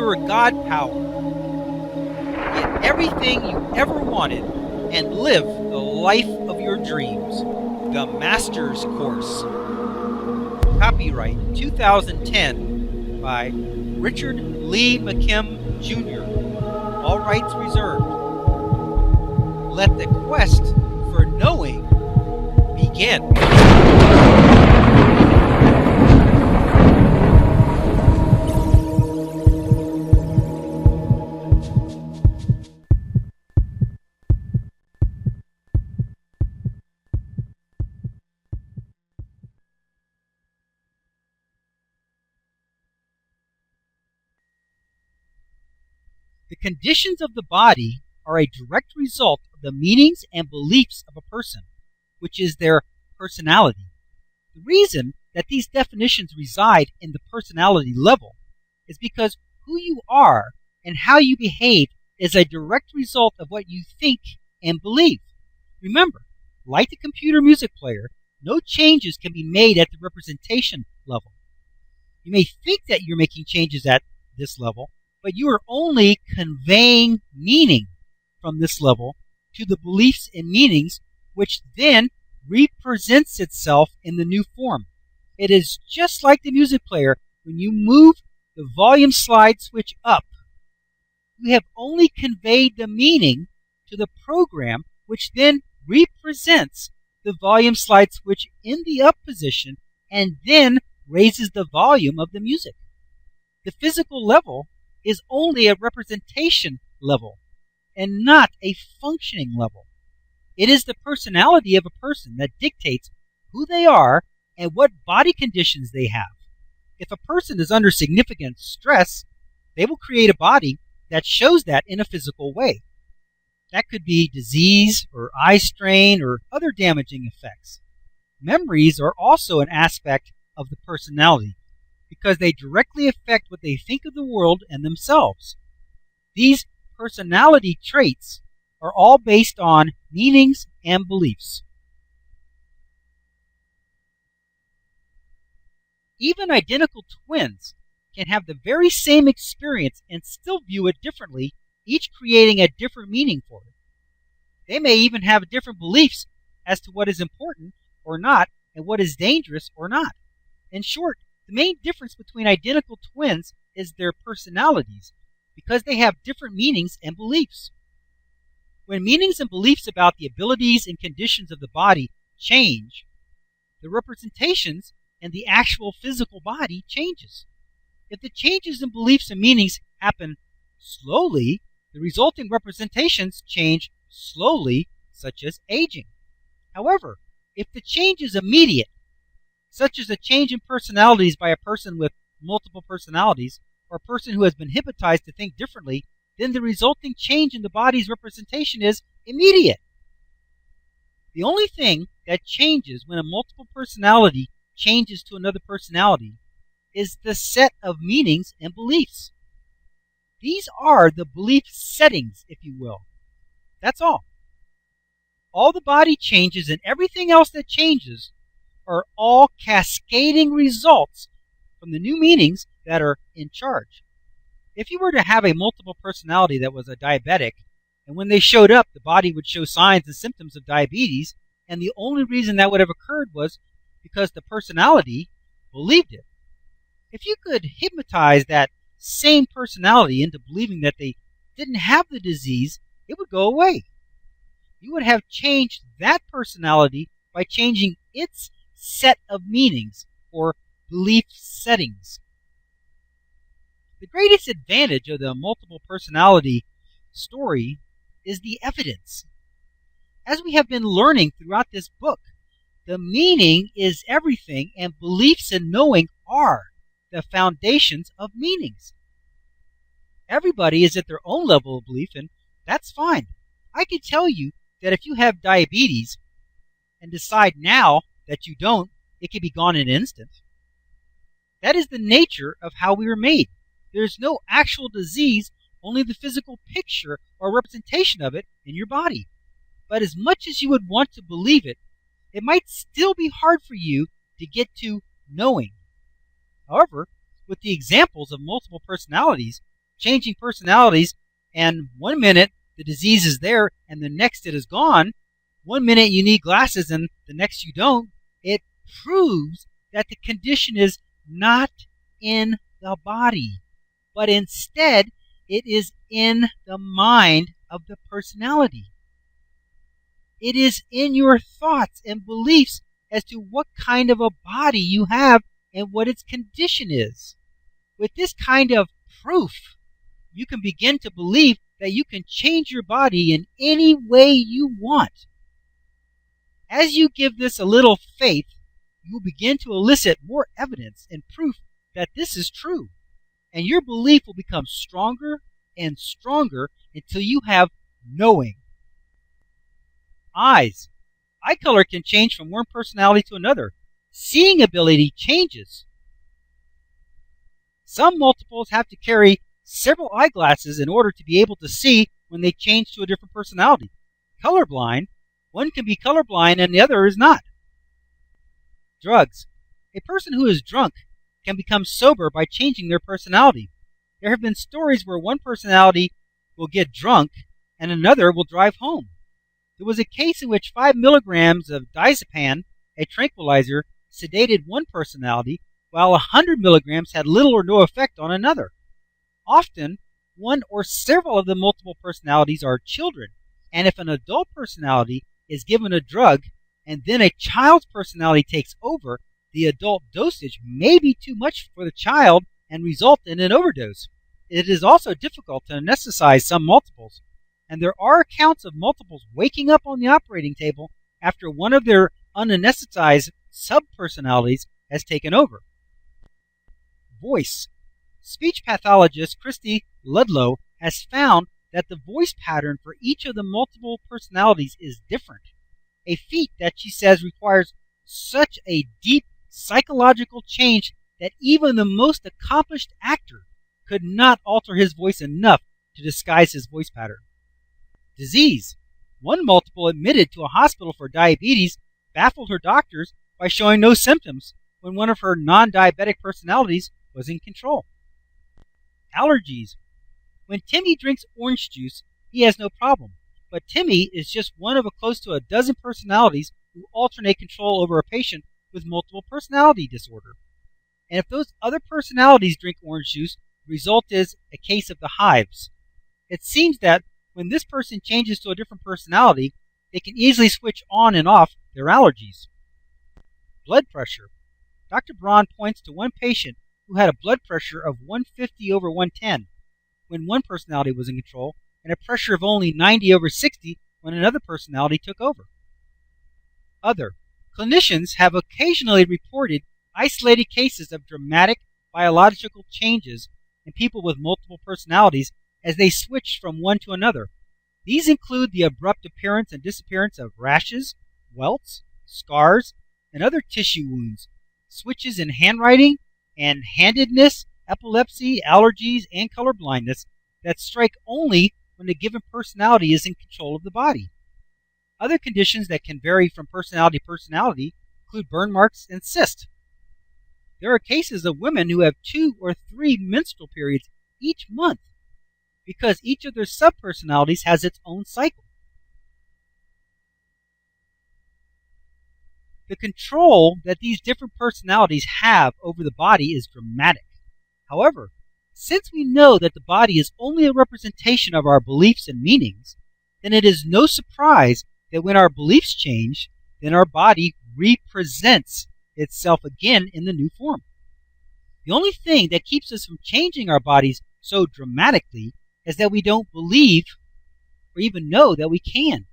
you're a God power. Get everything you ever wanted and live the life of your dreams. The Master's Course. Copyright 2010 by Richard Lee McKim Jr. All rights reserved. Let the quest for knowing begin. The conditions of the body are a direct result of the meanings and beliefs of a person, which is their personality. The reason that these definitions reside in the personality level is because who you are and how you behave is a direct result of what you think and believe. Remember, like the computer music player, no changes can be made at the representation level. You may think that you're making changes at this level, but you are only conveying meaning from this level to the beliefs and meanings, which then represents itself in the new form. It is just like the music player. When you move the volume slide switch up, you have only conveyed the meaning to the program, which then represents the volume slide switch in the up position and then raises the volume of the music. The physical level is only a representation level and not a functioning level. It is the personality of a person that dictates who they are and what body conditions they have. If a person is under significant stress, they will create a body that shows that in a physical way. That could be disease or eye strain or other damaging effects. Memories are also an aspect of the personality, because they directly affect what they think of the world and themselves. These personality traits are all based on meanings and beliefs. Even identical twins can have the very same experience and still view it differently, each creating a different meaning for it. They may even have different beliefs as to what is important or not and what is dangerous or not. In short, the main difference between identical twins is their personalities, because they have different meanings and beliefs. When meanings and beliefs about the abilities and conditions of the body change, the representations and the actual physical body changes. If the changes in beliefs and meanings happen slowly, the resulting representations change slowly, such as aging. However, if the change is immediate, such as a change in personalities by a person with multiple personalities, or a person who has been hypnotized to think differently, then the resulting change in the body's representation is immediate. The only thing that changes when a multiple personality changes to another personality is the set of meanings and beliefs. These are the belief settings, if you will. That's all. All the body changes and everything else that changes are all cascading results from the new meanings that are in charge. If you were to have a multiple personality that was a diabetic, and when they showed up, the body would show signs and symptoms of diabetes, and the only reason that would have occurred was because the personality believed it. If you could hypnotize that same personality into believing that they didn't have the disease, it would go away. You would have changed that personality by changing its set of meanings or belief settings. The greatest advantage of the multiple personality story is the evidence. As we have been learning throughout this book, the meaning is everything, and beliefs and knowing are the foundations of meanings. Everybody is at their own level of belief, and that's fine. I can tell you that if you have diabetes and decide now that you don't, it can be gone in an instant. That is the nature of how we were made. There is no actual disease, only the physical picture or representation of it in your body. But as much as you would want to believe it, it might still be hard for you to get to knowing. However, with the examples of multiple personalities, changing personalities, and one minute the disease is there and the next it is gone. One minute you need glasses and the next you don't. It proves that the condition is not in the body, but instead it is in the mind of the personality. It is in your thoughts and beliefs as to what kind of a body you have and what its condition is. With this kind of proof, you can begin to believe that you can change your body in any way you want. As you give this a little faith, you will begin to elicit more evidence and proof that this is true, and your belief will become stronger and stronger until you have knowing. Eyes. Eye color can change from one personality to another. Seeing ability changes. Some multiples have to carry several eyeglasses in order to be able to see when they change to a different personality. Colorblind. One can be colorblind and the other is not. Drugs. A person who is drunk can become sober by changing their personality. There have been stories where one personality will get drunk and another will drive home. There was a case in which 5 milligrams of diazepam, a tranquilizer, sedated one personality, while 100 milligrams had little or no effect on another. Often, one or several of the multiple personalities are children, and if an adult personality is given a drug and then a child's personality takes over, the adult dosage may be too much for the child and result in an overdose. It is also difficult to anesthetize some multiples, and there are accounts of multiples waking up on the operating table after one of their unanesthetized sub-personalities has taken over. Voice. Speech pathologist Christy Ludlow has found that the voice pattern for each of the multiple personalities is different, a feat that she says requires such a deep psychological change that even the most accomplished actor could not alter his voice enough to disguise his voice pattern. Disease. One multiple admitted to a hospital for diabetes baffled her doctors by showing no symptoms when one of her non-diabetic personalities was in control. Allergies. When Timmy drinks orange juice, he has no problem, but Timmy is just one of close to a dozen personalities who alternate control over a patient with multiple personality disorder. And if those other personalities drink orange juice, the result is a case of the hives. It seems that when this person changes to a different personality, they can easily switch on and off their allergies. Blood pressure. Dr. Braun points to one patient who had a blood pressure of 150 over 110 when one personality was in control, and a pressure of only 90 over 60 when another personality took over. Other. Clinicians have occasionally reported isolated cases of dramatic biological changes in people with multiple personalities as they switch from one to another. These include the abrupt appearance and disappearance of rashes, welts, scars, and other tissue wounds, switches in handwriting and handedness, epilepsy, allergies, and color blindness that strike only when a given personality is in control of the body. Other conditions that can vary from personality to personality include burn marks and cysts. There are cases of women who have 2 or 3 menstrual periods each month because each of their subpersonalities has its own cycle. The control that these different personalities have over the body is dramatic. However, since we know that the body is only a representation of our beliefs and meanings, then it is no surprise that when our beliefs change, then our body represents itself again in the new form. The only thing that keeps us from changing our bodies so dramatically is that we don't believe or even know that we can.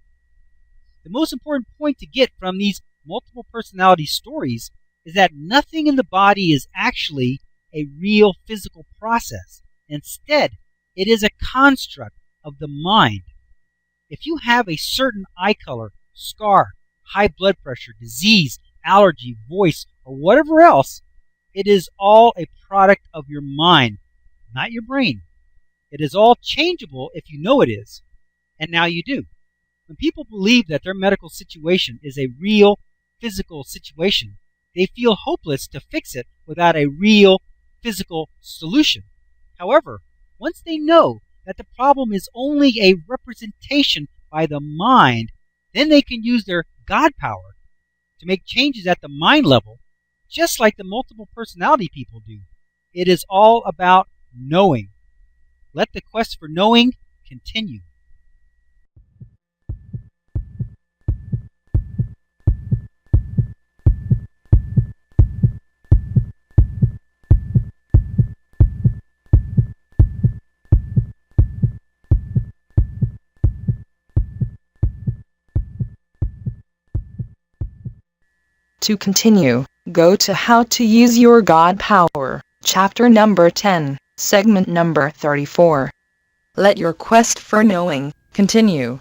The most important point to get from these multiple personality stories is that nothing in the body is actually a real physical process. Instead, it is a construct of the mind. If you have a certain eye color, scar, high blood pressure, disease, allergy, voice, or whatever else, it is all a product of your mind, not your brain. It is all changeable if you know it is, and now you do. When people believe that their medical situation is a real physical situation, they feel hopeless to fix it without a real physical solution. However, Once they know that the problem is only a representation by the mind, then they can use their God power to make changes at the mind level, just like the multiple personality people do. It is all about knowing. Let the quest for knowing continue. To continue, go to How to Use Your God Power, chapter number 10, segment number 34. Let your quest for knowing continue.